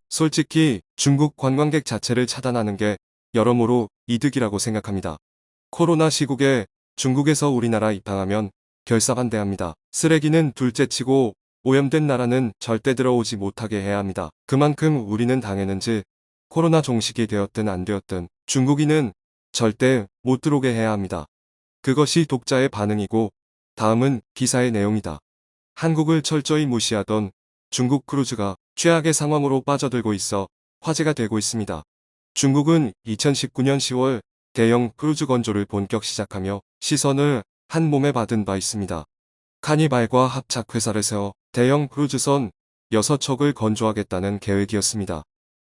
솔직히 중국 관광객 자체를 차단하는 게 여러모로 이득이라고 생각합니다. 코로나 시국에 중국에서 우리나라 입항하면 결사반대합니다. 쓰레기는 둘째치고 오염된 나라는 절대 들어오지 못하게 해야 합니다. 그만큼 우리는 당했는지 코로나 종식이 되었든 안 되었든 중국인은 절대 못 들어오게 해야 합니다. 그것이 독자의 반응이고 다음은 기사의 내용이다. 한국을 철저히 무시하던 중국 크루즈가 최악의 상황으로 빠져들고 있어 화제가 되고 있습니다. 중국은 2019년 10월 대형 크루즈 건조를 본격 시작하며 시선을 한 몸에 받은 바 있습니다. 카니발과 합작 회사를 세워 대형 크루즈선 6척을 건조하겠다는 계획이었습니다.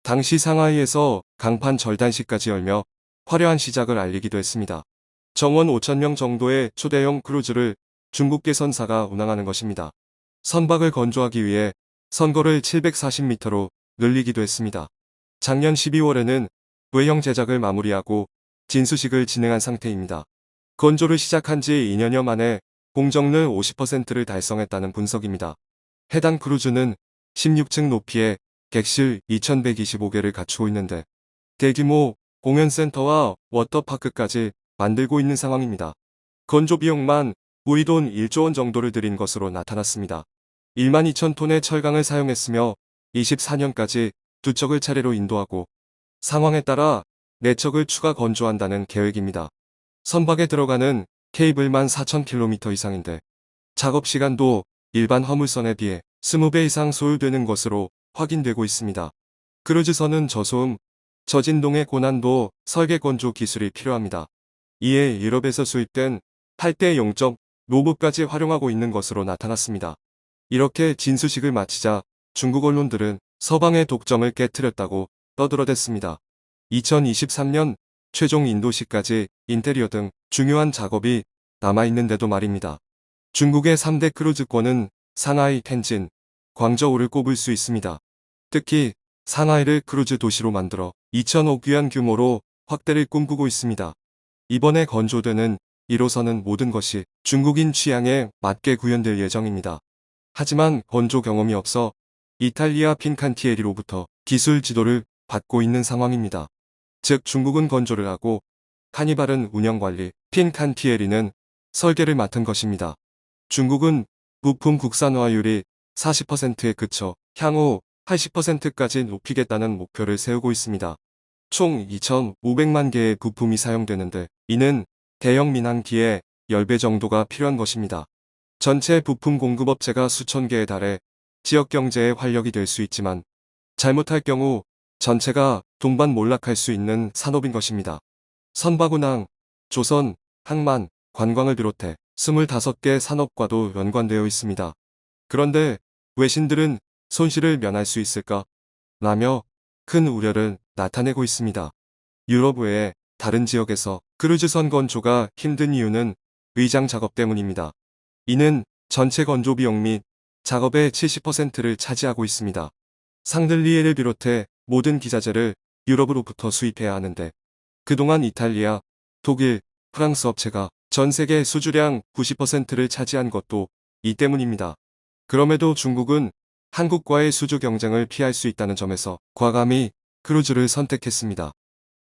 당시 상하이에서 강판 절단식까지 열며 화려한 시작을 알리기도 했습니다. 정원 5,000명 정도의 초대형 크루즈를 중국계 선사가 운항하는 것입니다. 선박을 건조하기 위해 선거를 740m로 늘리기도 했습니다. 작년 12월에는 외형 제작을 마무리하고 진수식을 진행한 상태입니다. 건조를 시작한 지 2년여 만에 공정률 50%를 달성했다는 분석입니다. 해당 크루즈는 16층 높이의 객실 2,125개를 갖추고 있는데 대규모 공연센터와 워터파크까지 만들고 있는 상황입니다. 건조 비용만 우리 돈 1조 원 정도를 들인 것으로 나타났습니다. 12,000톤의 철강을 사용했으며 24년까지 2척을 차례로 인도하고 상황에 따라 4척을 추가 건조한다는 계획입니다. 선박에 들어가는 케이블만 4,000km 이상인데 작업 시간도 일반 화물선에 비해 20배 이상 소요되는 것으로 확인되고 있습니다. 크루즈선은 저소음, 저진동의 고난도 설계 건조 기술이 필요합니다. 이에 유럽에서 수입된 8대 0점 로봇까지 활용하고 있는 것으로 나타났습니다. 이렇게 진수식을 마치자 중국 언론들은 서방의 독점을 깨트렸다고 떠들어댔습니다. 2023년 최종 인도시까지 인테리어 등 중요한 작업이 남아있는데도 말입니다. 중국의 3대 크루즈권은 상하이, 텐진, 광저우를 꼽을 수 있습니다. 특히 상하이를 크루즈 도시로 만들어 2,000억 위안 규모로 확대를 꿈꾸고 있습니다. 이번에 건조되는 1호선은 모든 것이 중국인 취향에 맞게 구현될 예정입니다. 하지만 건조 경험이 없어 이탈리아 핀칸티에리로부터 기술 지도를 받고 있는 상황입니다. 즉 중국은 건조를 하고 카니발은 운영관리, 핀칸티에리는 설계를 맡은 것입니다. 중국은 부품 국산화율이 40%에 그쳐 향후 80%까지 높이겠다는 목표를 세우고 있습니다. 총 2,500만 개의 부품이 사용되는데 이는 대형 민항기의 10배 정도가 필요한 것입니다. 전체 부품 공급업체가 수천 개에 달해 지역 경제의 활력이 될 수 있지만 잘못할 경우 전체가 동반몰락할 수 있는 산업인 것입니다. 선박운항, 조선, 항만, 관광을 비롯해 25개 산업과도 연관되어 있습니다. 그런데 외신들은 손실을 면할 수 있을까? 라며 큰 우려를 나타내고 있습니다. 유럽 외에 다른 지역에서 크루즈선 건조가 힘든 이유는 의장 작업 때문입니다. 이는 전체 건조 비용 및 작업의 70%를 차지하고 있습니다. 상들리에를 비롯해 모든 기자재를 유럽으로부터 수입해야 하는데 그동안 이탈리아, 독일, 프랑스 업체가 전 세계 수주량 90%를 차지한 것도 이 때문입니다. 그럼에도 중국은 한국과의 수주 경쟁을 피할 수 있다는 점에서 과감히 크루즈를 선택했습니다.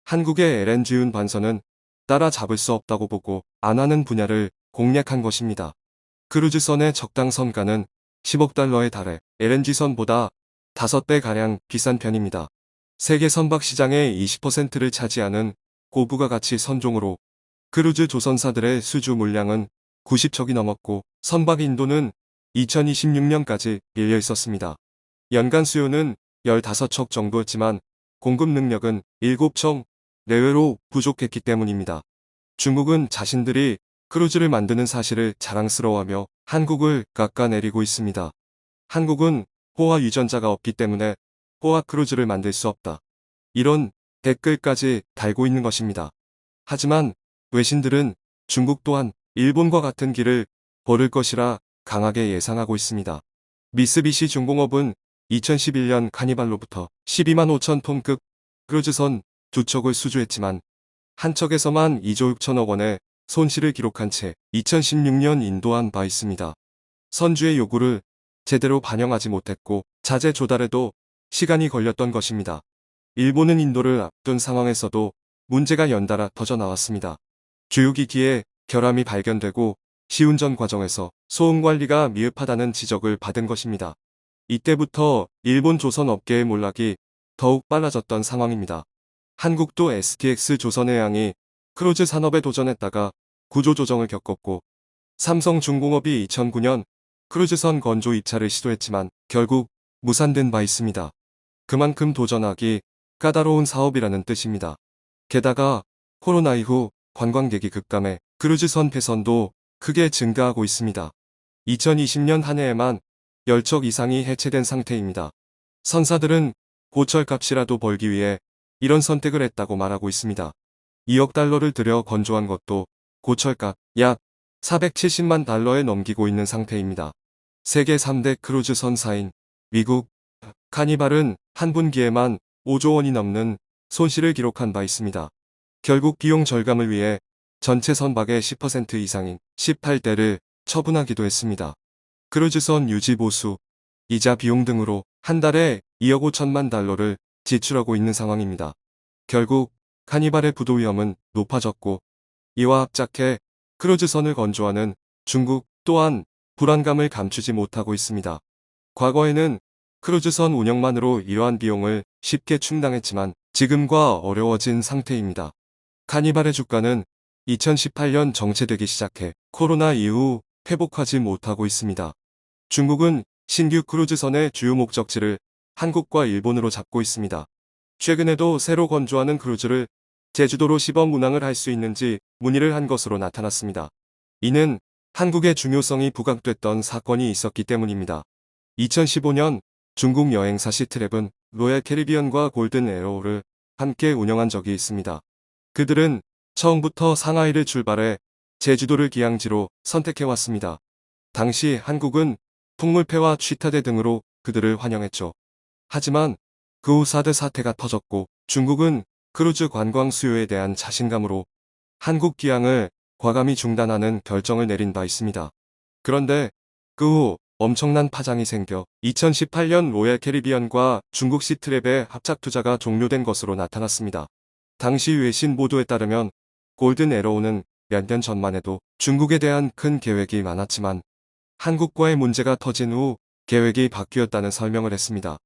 한국의 LNG 운반선은 따라잡을 수 없다고 보고 안 하는 분야를 공략한 것입니다. 크루즈선의 적당 선가는 10억 달러에 달해 LNG선보다 5배가량 비싼 편입니다. 세계 선박 시장의 20%를 차지하는 고부가가치 선종으로 크루즈 조선사들의 수주 물량은 90척이 넘었고 선박 인도는 2026년까지 밀려 있었습니다. 연간 수요는 15척 정도였지만 공급 능력은 7척 내외로 부족했기 때문입니다. 중국은 자신들이 크루즈를 만드는 사실을 자랑스러워하며 한국을 깎아내리고 있습니다. 한국은 호화 유전자가 없기 때문에 호화 크루즈를 만들 수 없다. 이런 댓글까지 달고 있는 것입니다. 하지만 외신들은 중국 또한 일본과 같은 길을 걸을 것이라 강하게 예상하고 있습니다. 미쓰비시 중공업은 2011년 카니발로부터 12만 5천 톤급 크루즈선 2척을 수주했지만 한 척에서만 2조 6천억 원의 손실을 기록한 채 2016년 인도한 바 있습니다. 선주의 요구를 제대로 반영하지 못했고 자재 조달에도 시간이 걸렸던 것입니다. 일본은 인도를 앞둔 상황에서도 문제가 연달아 터져 나왔습니다. 주유기기에 결함이 발견되고 시운전 과정에서 소음 관리가 미흡하다는 지적을 받은 것입니다. 이때부터 일본 조선 업계의 몰락이 더욱 빨라졌던 상황입니다. 한국도 STX 조선해양이 크루즈 산업에 도전했다가 구조조정을 겪었고 삼성중공업이 2009년 크루즈선 건조 입찰을 시도했지만 결국 무산된 바 있습니다. 그만큼 도전하기 까다로운 사업이라는 뜻입니다. 게다가 코로나 이후 관광객이 급감해 크루즈선 폐선도 크게 증가하고 있습니다. 2020년 한 해에만 10척 이상이 해체된 상태입니다. 선사들은 고철값이라도 벌기 위해 이런 선택을 했다고 말하고 있습니다. 2억 달러를 들여 건조한 것도 고철값 약 470만 달러에 넘기고 있는 상태입니다. 세계 3대 크루즈 선사인 미국 카니발은 한 분기에만 5조 원이 넘는 손실을 기록한 바 있습니다. 결국 비용 절감을 위해 전체 선박의 10% 이상인 18대를 처분하기도 했습니다. 크루즈선 유지 보수, 이자 비용 등으로 한 달에 2억 5천만 달러를 지출하고 있는 상황입니다. 결국 카니발의 부도 위험은 높아졌고 이와 합작해 크루즈선을 건조하는 중국 또한 불안감을 감추지 못하고 있습니다. 과거에는 크루즈선 운영만으로 이러한 비용을 쉽게 충당했지만 지금과 어려워진 상태입니다. 카니발의 주가는 2018년 정체되기 시작해 코로나 이후 회복하지 못하고 있습니다. 중국은 신규 크루즈선의 주요 목적지를 한국과 일본으로 잡고 있습니다. 최근에도 새로 건조하는 크루즈를 제주도로 시범 운항을 할 수 있는지 문의를 한 것으로 나타났습니다. 이는 한국의 중요성이 부각됐던 사건이 있었기 때문입니다. 2015년 중국 여행사 시트랩은 로얄 캐리비언과 골든 에어를 함께 운영한 적이 있습니다. 그들은 처음부터 상하이를 출발해 제주도를 기항지로 선택해왔습니다. 당시 한국은 풍물패와 취타대 등으로 그들을 환영했죠. 하지만 그 후 사드 사태가 터졌고 중국은 크루즈 관광 수요에 대한 자신감으로 한국 기항을 과감히 중단하는 결정을 내린 바 있습니다. 그런데 그 후 엄청난 파장이 생겨 2018년 로얄 캐리비언과 중국 시트랩의 합작 투자가 종료된 것으로 나타났습니다. 당시 외신 보도에 따르면 골든 에러우는 몇 년 전만 해도 중국에 대한 큰 계획이 많았지만 한국과의 문제가 터진 후 계획이 바뀌었다는 설명을 했습니다.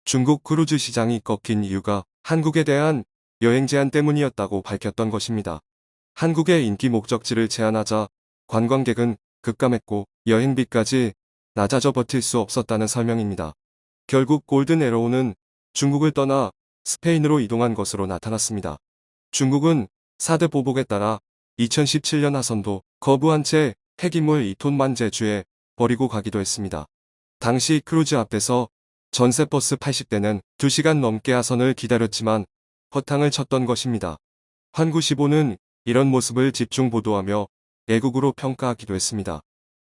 중국 크루즈 시장이 꺾인 이유가 한국에 대한 여행 제한 때문이었다고 밝혔던 것입니다. 한국의 인기 목적지를 제한하자 관광객은 급감했고 여행비까지 낮아져 버틸 수 없었다는 설명입니다. 결국 골든 에러우는 중국을 떠나 스페인으로 이동한 것으로 나타났습니다. 중국은 사드 보복에 따라 2017년 하선도 거부한 채 폐기물 2톤만 제주에 버리고 가기도 했습니다. 당시 크루즈 앞에서 전세버스 80대는 2시간 넘게 하선을 기다렸지만 허탕을 쳤던 것입니다. 환구시보는 이런 모습을 집중 보도하며 애국으로 평가하기도 했습니다.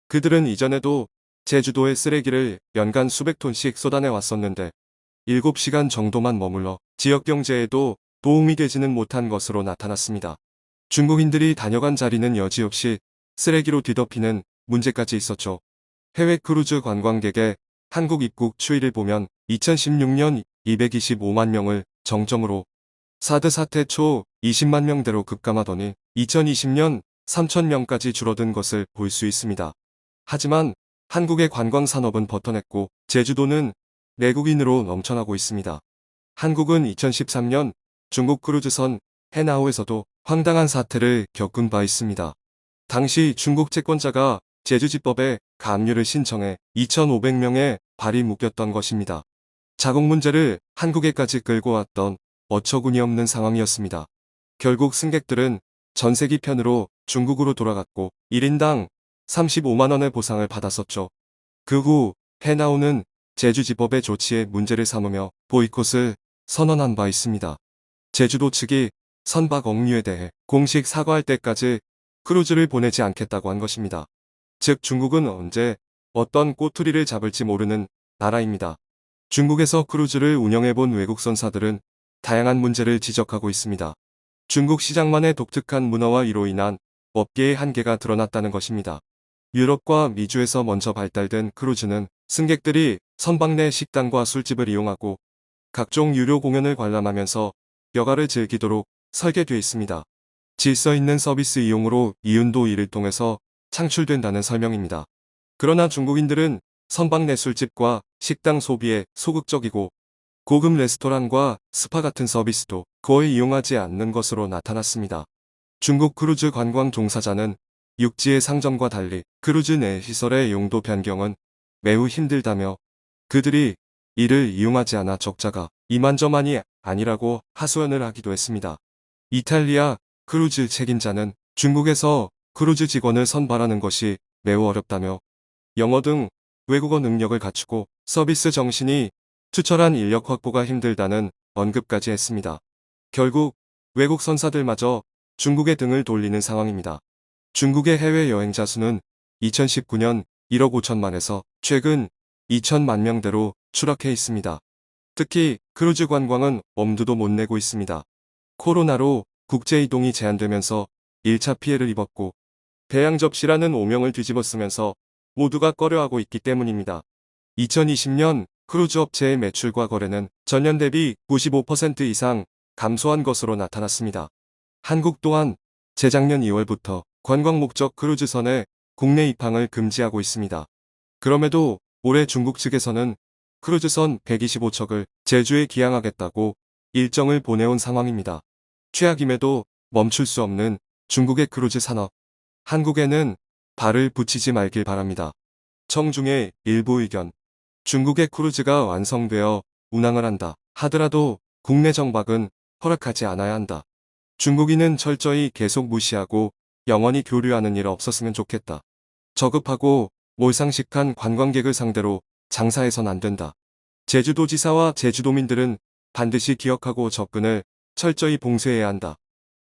그들은 이전에도 제주도의 쓰레기를 연간 수백 톤씩 쏟아내 왔었는데 7시간 정도만 머물러 지역 경제에도 도움이 되지는 못한 것으로 나타났습니다. 중국인들이 다녀간 자리는 여지없이 쓰레기로 뒤덮이는 문제까지 있었죠. 해외 크루즈 관광객의 한국 입국 추이를 보면 2016년 225만 명을 정점으로 사드 사태 초 20만 명대로 급감하더니 2020년 3천 명까지 줄어든 것을 볼 수 있습니다. 하지만 한국의 관광 산업은 버텨냈고 제주도는 내국인으로 넘쳐나고 있습니다. 한국은 2013년 중국 크루즈선 해나오에서도 황당한 사태를 겪은 바 있습니다. 당시 중국 채권자가 제주지법에 가압류를 신청해 2,500명의 발이 묶였던 것입니다. 자국 문제를 한국에까지 끌고 왔던 어처구니 없는 상황이었습니다. 결국 승객들은 전세기 편으로 중국으로 돌아갔고 1인당 35만 원의 보상을 받았었죠. 그 후 해나오는 제주지법의 조치에 문제를 삼으며 보이콧을 선언한 바 있습니다. 제주도 측이 선박 억류에 대해 공식 사과할 때까지 크루즈를 보내지 않겠다고 한 것입니다. 즉 중국은 언제 어떤 꼬투리를 잡을지 모르는 나라입니다. 중국에서 크루즈를 운영해본 외국 선사들은 다양한 문제를 지적하고 있습니다. 중국 시장만의 독특한 문화와 이로 인한 업계의 한계가 드러났다는 것입니다. 유럽과 미주에서 먼저 발달된 크루즈는 승객들이 선박 내 식당과 술집을 이용하고 각종 유료 공연을 관람하면서 여가를 즐기도록 설계되어 있습니다. 질서 있는 서비스 이용으로 이윤도 이를 통해서 창출된다는 설명입니다. 그러나 중국인들은 선박 내 술집과 식당 소비에 소극적이고 고급 레스토랑과 스파 같은 서비스도 거의 이용하지 않는 것으로 나타났습니다. 중국 크루즈 관광 종사자는 육지의 상점과 달리 크루즈 내 시설의 용도 변경은 매우 힘들다며 그들이 이를 이용하지 않아 적자가 이만저만이 아니라고 하소연을 하기도 했습니다. 이탈리아 크루즈 책임자는 중국에서 크루즈 직원을 선발하는 것이 매우 어렵다며 영어 등 외국어 능력을 갖추고 서비스 정신이 투철한 인력 확보가 힘들다는 언급까지 했습니다. 결국 외국 선사들마저 중국의 등을 돌리는 상황입니다. 중국의 해외 여행자 수는 2019년 1억 5천만에서 최근 2천만 명대로 추락해 있습니다. 특히 크루즈 관광은 엄두도 못 내고 있습니다. 코로나로 국제 이동이 제한되면서 1차 피해를 입었고 배양 접시라는 오명을 뒤집어쓰면서 모두가 꺼려하고 있기 때문입니다. 2020년 크루즈 업체의 매출과 거래는 전년 대비 95% 이상 감소한 것으로 나타났습니다. 한국 또한 재작년 2월부터 관광 목적 크루즈선의 국내 입항을 금지하고 있습니다. 그럼에도 올해 중국 측에서는 크루즈선 125척을 제주에 기항하겠다고 일정을 보내온 상황입니다. 최악임에도 멈출 수 없는 중국의 크루즈 산업. 한국에는 발을 붙이지 말길 바랍니다. 청중의 일부 의견. 중국의 크루즈가 완성되어 운항을 한다 하더라도 국내 정박은 허락하지 않아야 한다. 중국인은 철저히 계속 무시하고 영원히 교류하는 일 없었으면 좋겠다. 저급하고 몰상식한 관광객을 상대로 장사해선 안 된다. 제주도지사와 제주도민들은 반드시 기억하고 접근을 철저히 봉쇄해야 한다.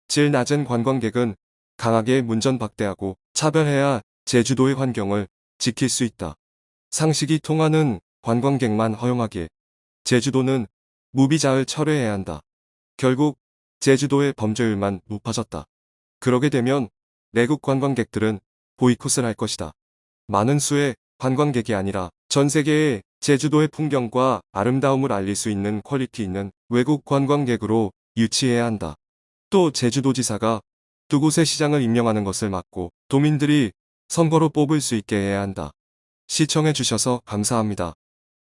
질 낮은 관광객은 강하게 문전박대하고 차별해야 제주도의 환경을 지킬 수 있다. 상식이 통하는 관광객만 허용하길. 제주도는 무비자를 철회해야 한다. 결국 제주도의 범죄율만 높아졌다. 그러게 되면 내국 관광객들은 보이콧을 할 것이다. 많은 수의 관광객이 아니라 전 세계에 제주도의 풍경과 아름다움을 알릴 수 있는 퀄리티 있는 외국 관광객으로 유치해야 한다. 또 제주도지사가 두 곳의 시장을 임명하는 것을 막고 도민들이 선거로 뽑을 수 있게 해야 한다. 시청해 주셔서 감사합니다.